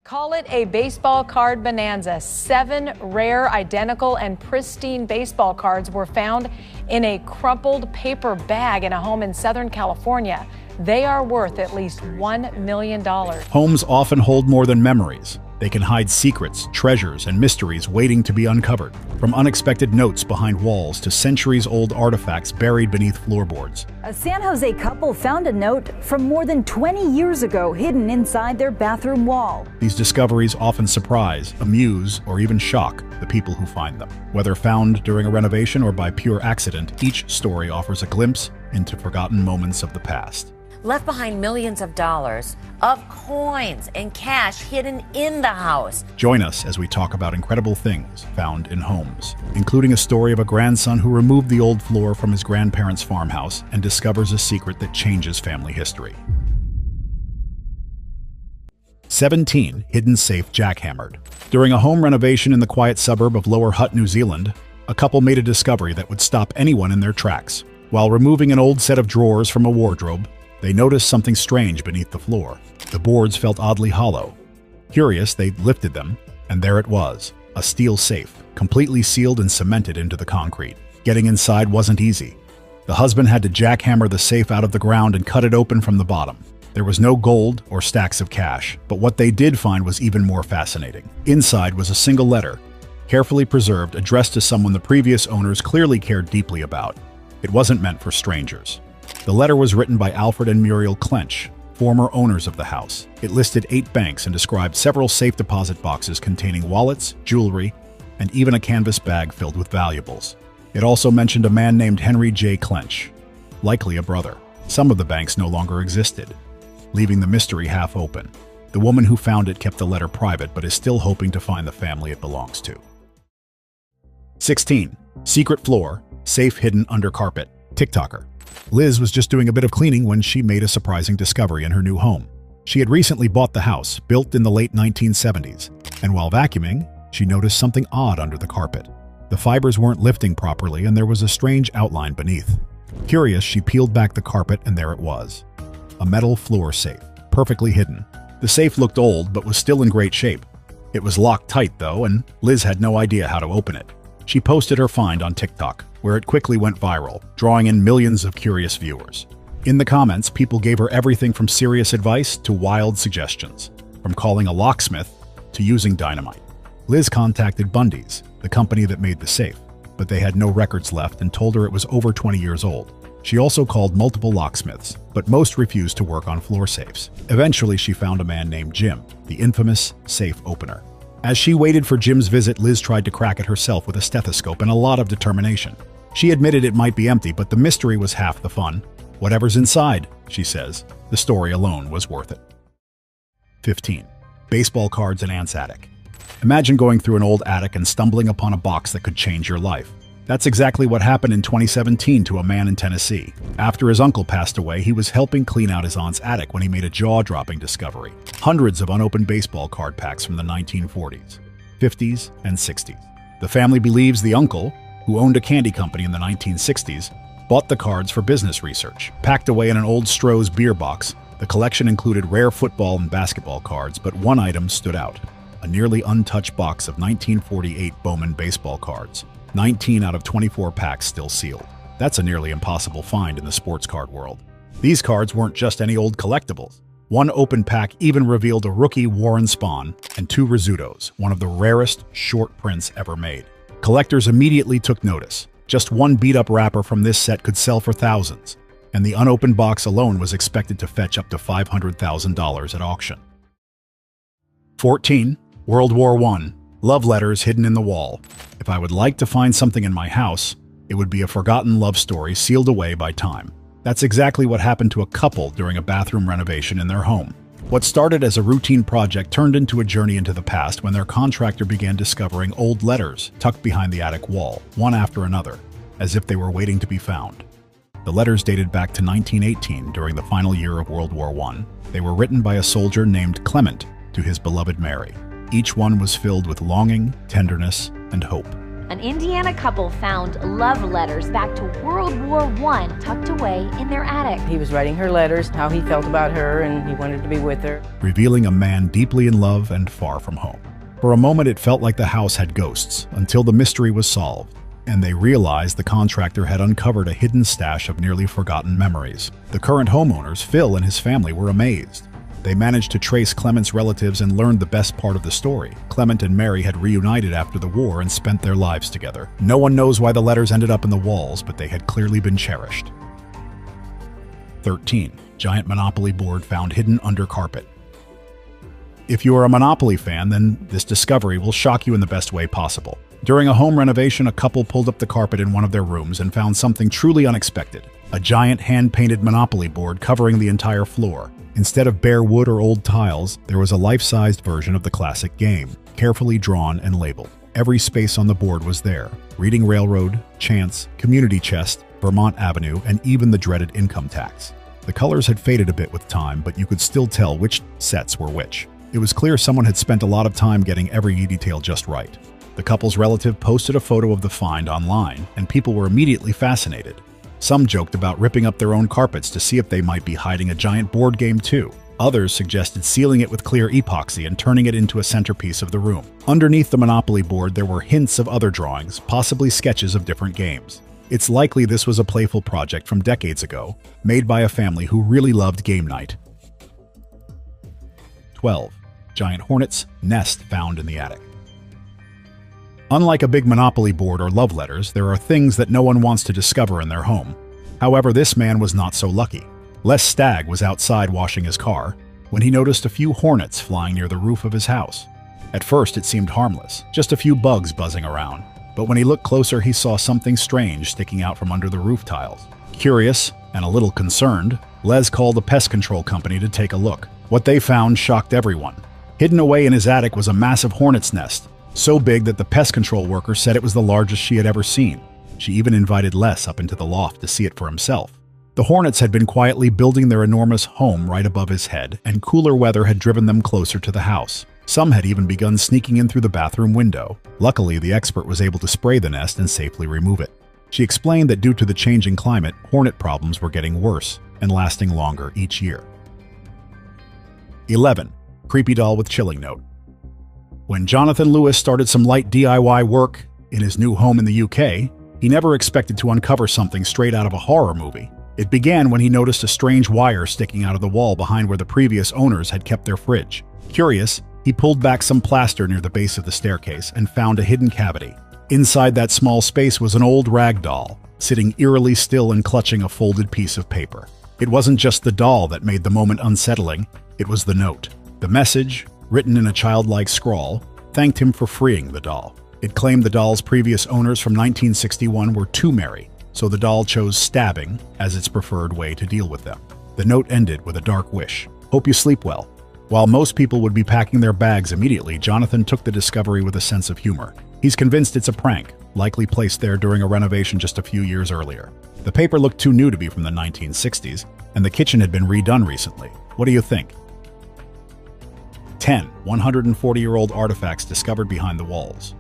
Call it a baseball card bonanza. 7 rare, identical, and pristine baseball cards were found in a crumpled paper bag in a home in Southern California. They are worth at least $1 million. Homes often hold more than memories. They can hide secrets, treasures, and mysteries waiting to be uncovered. From unexpected notes behind walls to centuries-old artifacts buried beneath floorboards. A San Jose couple found a note from more than 20 years ago hidden inside their bathroom wall. These discoveries often surprise, amuse, or even shock the people who find them. Whether found during a renovation or by pure accident, each story offers a glimpse into forgotten moments of the past. Left behind millions of dollars of coins and cash hidden in the house. Join us as we talk about incredible things found in homes, including a story of a grandson who removed the old floor from his grandparents' farmhouse and discovers a secret that changes family history. 17. Hidden safe jackhammered. During a home renovation in the quiet suburb of Lower Hutt, New Zealand, a couple made a discovery that would stop anyone in their tracks. While removing an old set of drawers from a wardrobe, they noticed something strange beneath the floor. The boards felt oddly hollow. Curious, they lifted them, and there it was, a steel safe, completely sealed and cemented into the concrete. Getting inside wasn't easy. The husband had to jackhammer the safe out of the ground and cut it open from the bottom. There was no gold or stacks of cash, but what they did find was even more fascinating. Inside was a single letter, carefully preserved, addressed to someone the previous owners clearly cared deeply about. It wasn't meant for strangers. The letter was written by Alfred and Muriel Clench, former owners of the house. It listed 8 banks and described several safe deposit boxes containing wallets, jewelry, and even a canvas bag filled with valuables. It also mentioned a man named Henry J. Clench, likely a brother. Some of the banks no longer existed, leaving the mystery half open. The woman who found it kept the letter private but is still hoping to find the family it belongs to. 16. Secret floor, safe hidden under carpet. TikToker. Liz was just doing a bit of cleaning when she made a surprising discovery in her new home. She had recently bought the house, built in the late 1970s, and while vacuuming, she noticed something odd under the carpet. The fibers weren't lifting properly and there was a strange outline beneath. Curious, she peeled back the carpet and there it was. A metal floor safe, perfectly hidden. The safe looked old but was still in great shape. It was locked tight though, and Liz had no idea how to open it. She posted her find on TikTok, where it quickly went viral, drawing in millions of curious viewers. In the comments, people gave her everything from serious advice to wild suggestions, from calling a locksmith to using dynamite. Liz contacted Bundy's, the company that made the safe, but they had no records left and told her it was over 20 years old. She also called multiple locksmiths, but most refused to work on floor safes. Eventually, she found a man named Jim, the infamous safe opener. As she waited for Jim's visit, Liz tried to crack it herself with a stethoscope and a lot of determination. She admitted it might be empty, but the mystery was half the fun. Whatever's inside, she says, the story alone was worth it. 15. Baseball cards in Aunt's attic. Imagine going through an old attic and stumbling upon a box that could change your life. That's exactly what happened in 2017 to a man in Tennessee. After his uncle passed away, he was helping clean out his aunt's attic when he made a jaw-dropping discovery. Hundreds of unopened baseball card packs from the 1940s, 50s, and 60s. The family believes the uncle, who owned a candy company in the 1960s, bought the cards for business research. Packed away in an old Stroh's beer box, the collection included rare football and basketball cards, but one item stood out: a nearly untouched box of 1948 Bowman baseball cards. 19 out of 24 packs still sealed. That's a nearly impossible find in the sports card world. These cards weren't just any old collectibles. One open pack even revealed a rookie Warren Spahn and 2 Rizzutos, one of the rarest short prints ever made. Collectors immediately took notice. Just one beat-up wrapper from this set could sell for thousands, and the unopened box alone was expected to fetch up to $500,000 at auction. 14. World War I. Love letters hidden in the wall. If I would like to find something in my house, it would be a forgotten love story sealed away by time. That's exactly what happened to a couple during a bathroom renovation in their home. What started as a routine project turned into a journey into the past when their contractor began discovering old letters tucked behind the attic wall, one after another, as if they were waiting to be found. The letters dated back to 1918 during the final year of World War I. They were written by a soldier named Clement to his beloved Mary. Each one was filled with longing, tenderness, and hope. An Indiana couple found love letters back to World War I tucked away in their attic. He was writing her letters, how he felt about her, and he wanted to be with her. Revealing a man deeply in love and far from home. For a moment, it felt like the house had ghosts, until the mystery was solved, and they realized the contractor had uncovered a hidden stash of nearly forgotten memories. The current homeowners, Phil and his family, were amazed. They managed to trace Clement's relatives and learned the best part of the story. Clement and Mary had reunited after the war and spent their lives together. No one knows why the letters ended up in the walls, but they had clearly been cherished. 13. Giant Monopoly board found hidden under carpet. If you are a Monopoly fan, then this discovery will shock you in the best way possible. During a home renovation, a couple pulled up the carpet in one of their rooms and found something truly unexpected. A giant hand-painted Monopoly board covering the entire floor. Instead of bare wood or old tiles, there was a life-sized version of the classic game, carefully drawn and labeled. Every space on the board was there: Reading Railroad, Chance, Community Chest, Vermont Avenue, and even the dreaded income tax. The colors had faded a bit with time, but you could still tell which sets were which. It was clear someone had spent a lot of time getting every detail just right. The couple's relative posted a photo of the find online, and people were immediately fascinated. Some joked about ripping up their own carpets to see if they might be hiding a giant board game too. Others suggested sealing it with clear epoxy and turning it into a centerpiece of the room. Underneath the Monopoly board, there were hints of other drawings, possibly sketches of different games. It's likely this was a playful project from decades ago, made by a family who really loved game night. 12. Giant hornet's nest found in the attic. Unlike a big Monopoly board or love letters, there are things that no one wants to discover in their home. However, this man was not so lucky. Les Stagg was outside washing his car when he noticed a few hornets flying near the roof of his house. At first, it seemed harmless, just a few bugs buzzing around. But when he looked closer, he saw something strange sticking out from under the roof tiles. Curious and a little concerned, Les called a pest control company to take a look. What they found shocked everyone. Hidden away in his attic was a massive hornet's nest, so big that the pest control worker said it was the largest she had ever seen. She even invited Les up into the loft to see it for himself. The hornets had been quietly building their enormous home right above his head, and cooler weather had driven them closer to the house. Some had even begun sneaking in through the bathroom window. Luckily, the expert was able to spray the nest and safely remove it. She explained that due to the changing climate, hornet problems were getting worse and lasting longer each year. 11. Creepy doll with chilling note. When Jonathan Lewis started some light DIY work in his new home in the UK, he never expected to uncover something straight out of a horror movie. It began when he noticed a strange wire sticking out of the wall behind where the previous owners had kept their fridge. Curious, he pulled back some plaster near the base of the staircase and found a hidden cavity. Inside that small space was an old rag doll, sitting eerily still and clutching a folded piece of paper. It wasn't just the doll that made the moment unsettling, it was the note. The message, written in a childlike scrawl, thanked him for freeing the doll. It claimed the doll's previous owners from 1961 were too merry, so the doll chose stabbing as its preferred way to deal with them. The note ended with a dark wish. Hope you sleep well. While most people would be packing their bags immediately, Jonathan took the discovery with a sense of humor. He's convinced it's a prank, likely placed there during a renovation just a few years earlier. The paper looked too new to be from the 1960s, and the kitchen had been redone recently. What do you think? 10 140-year-old artifacts discovered behind the walls.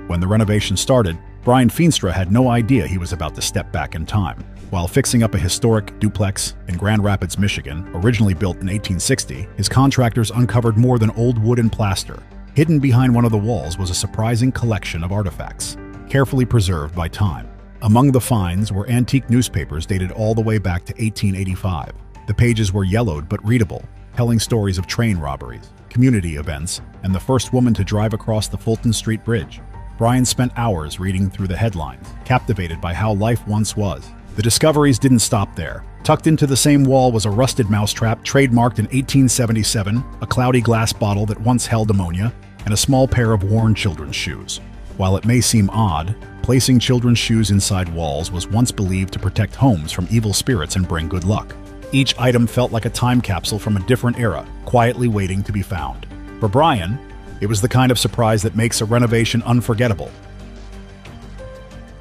When the renovation started, Brian Feenstra had no idea he was about to step back in time. While fixing up a historic duplex in Grand Rapids, Michigan, originally built in 1860, his contractors uncovered more than old wood and plaster. Hidden behind one of the walls was a surprising collection of artifacts, carefully preserved by time. Among the finds were antique newspapers dated all the way back to 1885. The pages were yellowed but readable, telling stories of train robberies, community events, and the first woman to drive across the Fulton Street Bridge. Brian spent hours reading through the headlines, captivated by how life once was. The discoveries didn't stop there. Tucked into the same wall was a rusted mousetrap trademarked in 1877, a cloudy glass bottle that once held ammonia, and a small pair of worn children's shoes. While it may seem odd, placing children's shoes inside walls was once believed to protect homes from evil spirits and bring good luck. Each item felt like a time capsule from a different era, quietly waiting to be found. For Brian, it was the kind of surprise that makes a renovation unforgettable.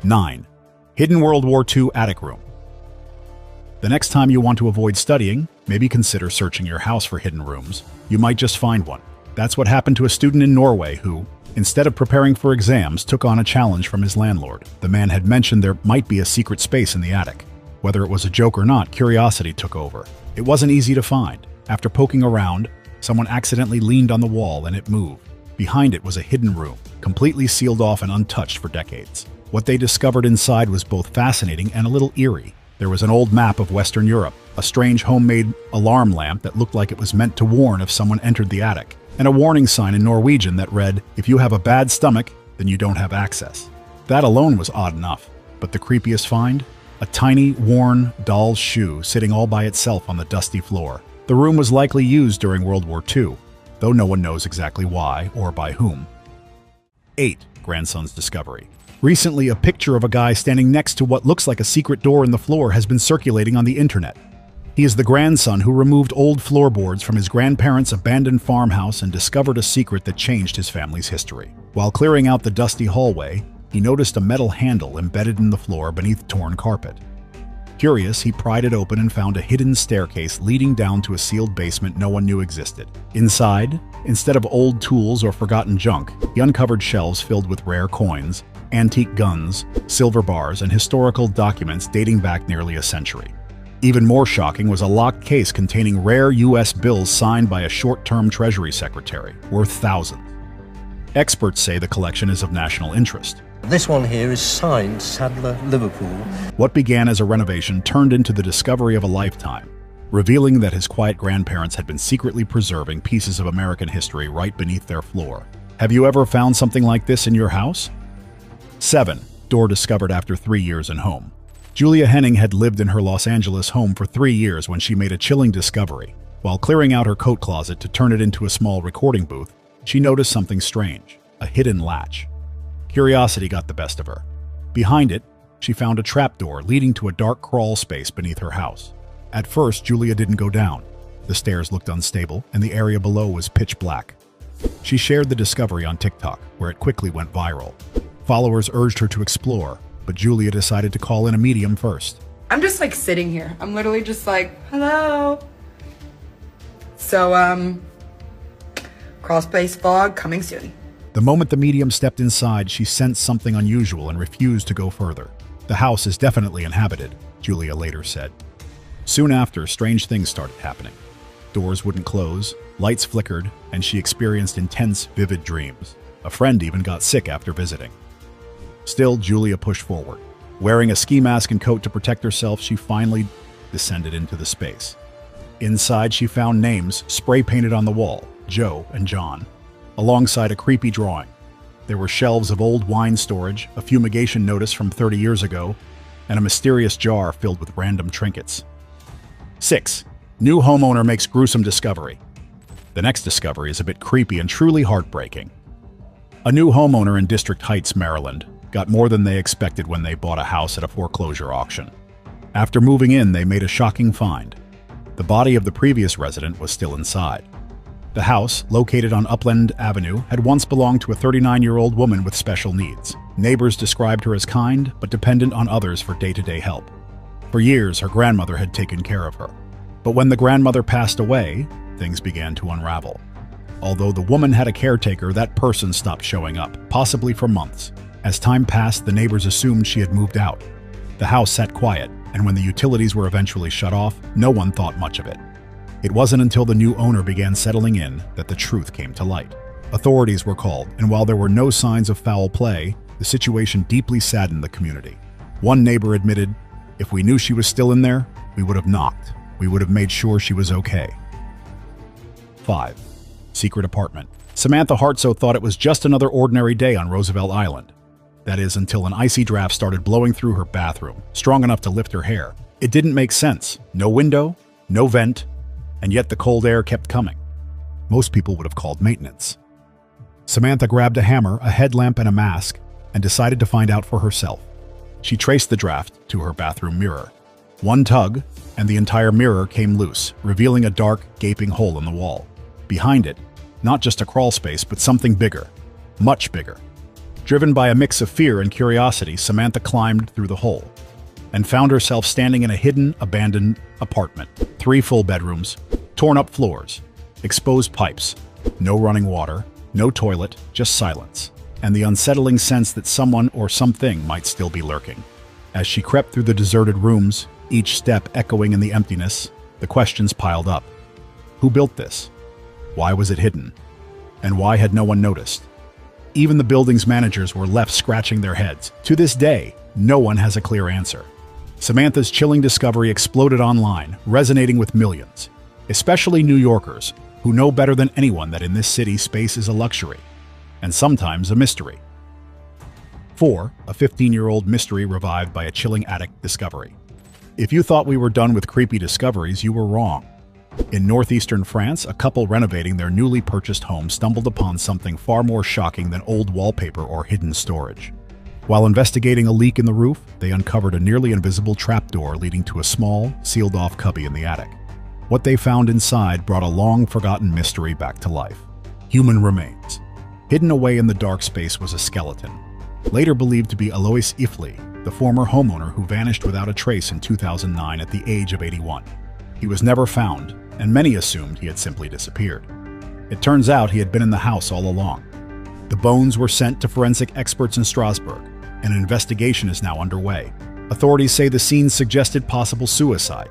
9. Hidden World War II attic room. The next time you want to avoid studying, maybe consider searching your house for hidden rooms. You might just find one. That's what happened to a student in Norway who, instead of preparing for exams, took on a challenge from his landlord. The man had mentioned there might be a secret space in the attic. Whether it was a joke or not, curiosity took over. It wasn't easy to find. After poking around, someone accidentally leaned on the wall and it moved. Behind it was a hidden room, completely sealed off and untouched for decades. What they discovered inside was both fascinating and a little eerie. There was an old map of Western Europe, a strange homemade alarm lamp that looked like it was meant to warn if someone entered the attic, and a warning sign in Norwegian that read, "If you have a bad stomach, then you don't have access." That alone was odd enough, but the creepiest find? A tiny, worn doll's shoe sitting all by itself on the dusty floor. The room was likely used during World War II, though no one knows exactly why or by whom. 8. Grandson's discovery. Recently, a picture of a guy standing next to what looks like a secret door in the floor has been circulating on the internet. He is the grandson who removed old floorboards from his grandparents' abandoned farmhouse and discovered a secret that changed his family's history. While clearing out the dusty hallway, he noticed a metal handle embedded in the floor beneath torn carpet. Curious, he pried it open and found a hidden staircase leading down to a sealed basement no one knew existed. Inside, instead of old tools or forgotten junk, he uncovered shelves filled with rare coins, antique guns, silver bars, and historical documents dating back nearly a century. Even more shocking was a locked case containing rare U.S. bills signed by a short-term Treasury secretary, worth thousands. Experts say the collection is of national interest. This one here is signed Sadler, Liverpool. What began as a renovation turned into the discovery of a lifetime, revealing that his quiet grandparents had been secretly preserving pieces of American history right beneath their floor. Have you ever found something like this in your house? 7. Door discovered after 3 years in home. Julia Henning had lived in her Los Angeles home for 3 years when she made a chilling discovery. While clearing out her coat closet to turn it into a small recording booth, she noticed something strange, a hidden latch. Curiosity got the best of her. Behind it, she found a trapdoor leading to a dark crawl space beneath her house. At first, Julia didn't go down. The stairs looked unstable, and the area below was pitch black. She shared the discovery on TikTok, where it quickly went viral. Followers urged her to explore, but Julia decided to call in a medium first. I'm just like sitting here. I'm literally just like, hello. So, crawl space vlog coming soon. The moment the medium stepped inside, she sensed something unusual and refused to go further. The house is definitely inhabited, Julia later said. Soon after, strange things started happening. Doors wouldn't close, lights flickered, and she experienced intense, vivid dreams. A friend even got sick after visiting. Still, Julia pushed forward. Wearing a ski mask and coat to protect herself, she finally descended into the space. Inside, she found names spray-painted on the wall, Joe and John, alongside a creepy drawing. There were shelves of old wine storage, a fumigation notice from 30 years ago, and a mysterious jar filled with random trinkets. 6. New homeowner makes gruesome discovery. The next discovery is a bit creepy and truly heartbreaking. A new homeowner in District Heights, Maryland, got more than they expected when they bought a house at a foreclosure auction. After moving in, they made a shocking find. The body of the previous resident was still inside. The house, located on Upland Avenue, had once belonged to a 39-year-old woman with special needs. Neighbors described her as kind, but dependent on others for day-to-day help. For years, her grandmother had taken care of her. But when the grandmother passed away, things began to unravel. Although the woman had a caretaker, that person stopped showing up, possibly for months. As time passed, the neighbors assumed she had moved out. The house sat quiet, and when the utilities were eventually shut off, no one thought much of it. It wasn't until the new owner began settling in that the truth came to light. Authorities were called, and while there were no signs of foul play, the situation deeply saddened the community. One neighbor admitted, "If we knew she was still in there, we would have knocked. We would have made sure she was okay." 5. Secret apartment. Samantha Hartsoe thought it was just another ordinary day on Roosevelt Island. That is, until an icy draft started blowing through her bathroom, strong enough to lift her hair. It didn't make sense. No window, no vent, and yet the cold air kept coming. Most people would have called maintenance. Samantha grabbed a hammer, a headlamp, and a mask, and decided to find out for herself. She traced the draft to her bathroom mirror. One tug, and the entire mirror came loose, revealing a dark, gaping hole in the wall. Behind it, not just a crawl space, but something bigger, much bigger. Driven by a mix of fear and curiosity, Samantha climbed through the hole and found herself standing in a hidden, abandoned apartment. 3 full bedrooms, torn-up floors, exposed pipes, No running water, no toilet, just silence, and the unsettling sense that someone or something might still be lurking. As she crept through the deserted rooms, each step echoing in the emptiness, the questions piled up. Who built this? Why was it hidden? And why had no one noticed? Even the building's managers were left scratching their heads. To this day, no one has a clear answer. Samantha's chilling discovery exploded online, resonating with millions, especially New Yorkers, who know better than anyone that in this city space is a luxury, and sometimes a mystery. 4. A 15-year-old mystery revived by a chilling attic discovery. If you thought we were done with creepy discoveries, you were wrong. In northeastern France, a couple renovating their newly purchased home stumbled upon something far more shocking than old wallpaper or hidden storage. While investigating a leak in the roof, they uncovered a nearly invisible trapdoor leading to a small, sealed-off cubby in the attic. What they found inside brought a long-forgotten mystery back to life. Human remains. Hidden away in the dark space was a skeleton, later believed to be Alois Ifli, the former homeowner who vanished without a trace in 2009 at the age of 81. He was never found, and many assumed he had simply disappeared. It turns out he had been in the house all along. The bones were sent to forensic experts in Strasbourg, and an investigation is now underway. Authorities say the scene suggested possible suicide,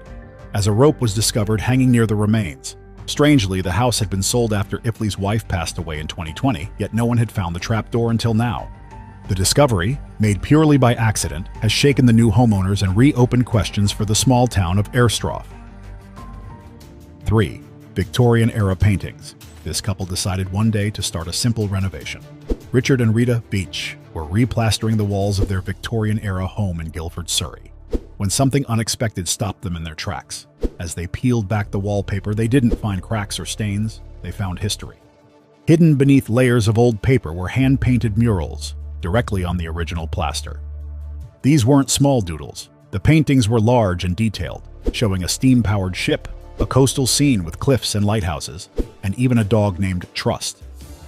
as a rope was discovered hanging near the remains. Strangely, the house had been sold after Ifli's wife passed away in 2020, yet no one had found the trapdoor until now. The discovery, made purely by accident, has shaken the new homeowners and reopened questions for the small town of Erstraff. 3. Victorian-era paintings. This couple decided one day to start a simple renovation. Richard and Rita Beach were replastering the walls of their Victorian-era home in Guildford, Surrey, when something unexpected stopped them in their tracks. As they peeled back the wallpaper, they didn't find cracks or stains, they found history. Hidden beneath layers of old paper were hand-painted murals, directly on the original plaster. These weren't small doodles. The paintings were large and detailed, showing a steam-powered ship, a coastal scene with cliffs and lighthouses, and even a dog named Trust.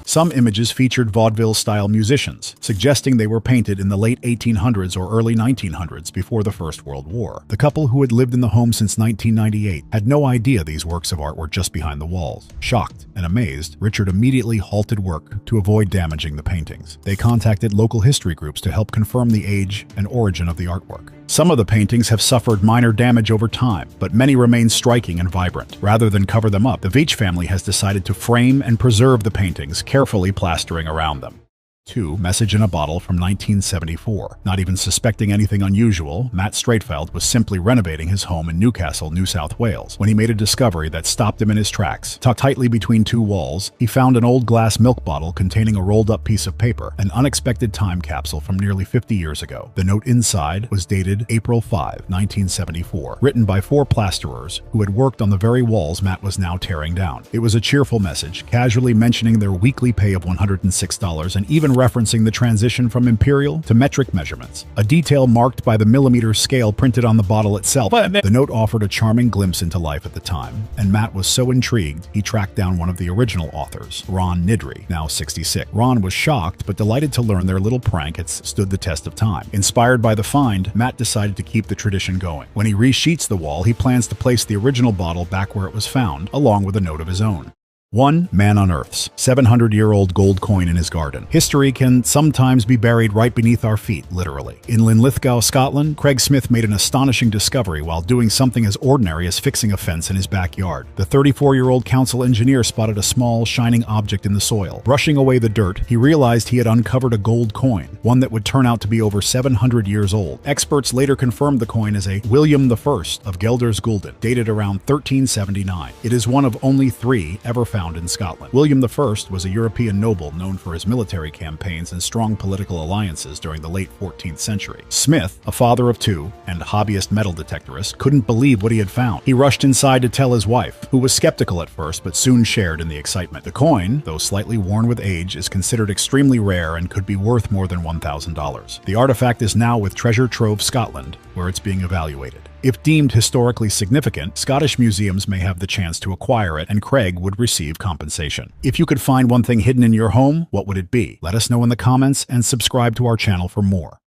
Some images featured vaudeville-style musicians, suggesting they were painted in the late 1800s or early 1900s before the First World War. The couple, who had lived in the home since 1998, had no idea these works of art were just behind the walls. Shocked and amazed, Richard immediately halted work to avoid damaging the paintings. They contacted local history groups to help confirm the age and origin of the artwork. Some of the paintings have suffered minor damage over time, but many remain striking and vibrant. Rather than cover them up, the Veitch family has decided to frame and preserve the paintings, carefully plastering around them. 2. Message in a Bottle from 1974. Not even suspecting anything unusual, Matt Streitfeld was simply renovating his home in Newcastle, New South Wales, when he made a discovery that stopped him in his tracks. Tucked tightly between two walls, he found an old glass milk bottle containing a rolled-up piece of paper, an unexpected time capsule from nearly 50 years ago. The note inside was dated April 5, 1974, written by 4 plasterers who had worked on the very walls Matt was now tearing down. It was a cheerful message, casually mentioning their weekly pay of $106 and even referencing the transition from imperial to metric measurements, a detail marked by the millimeter scale printed on the bottle itself. The note offered a charming glimpse into life at the time, and Matt was so intrigued he tracked down one of the original authors, Ron Nidri, now 66. Ron was shocked but delighted to learn their little prank had stood the test of time. Inspired by the find, Matt decided to keep the tradition going. When he resheets the wall, he plans to place the original bottle back where it was found, along with a note of his own. 1. Man unearths 700-year-old gold coin in his garden. History can sometimes be buried right beneath our feet, literally. In Linlithgow, Scotland, Craig Smith made an astonishing discovery while doing something as ordinary as fixing a fence in his backyard. The 34-year-old council engineer spotted a small, shining object in the soil. Brushing away the dirt, he realized he had uncovered a gold coin, one that would turn out to be over 700 years old. Experts later confirmed the coin as a William I of Gelders Gulden, dated around 1379. It is one of only 3 ever found in Scotland. William I was a European noble known for his military campaigns and strong political alliances during the late 14th century. Smith, a father of 2 and hobbyist metal detectorist, couldn't believe what he had found. He rushed inside to tell his wife, who was skeptical at first but soon shared in the excitement. The coin, though slightly worn with age, is considered extremely rare and could be worth more than $1,000. The artifact is now with Treasure Trove Scotland, where it's being evaluated. If deemed historically significant, Scottish museums may have the chance to acquire it, and Craig would receive compensation. If you could find one thing hidden in your home, what would it be? Let us know in the comments and subscribe to our channel for more.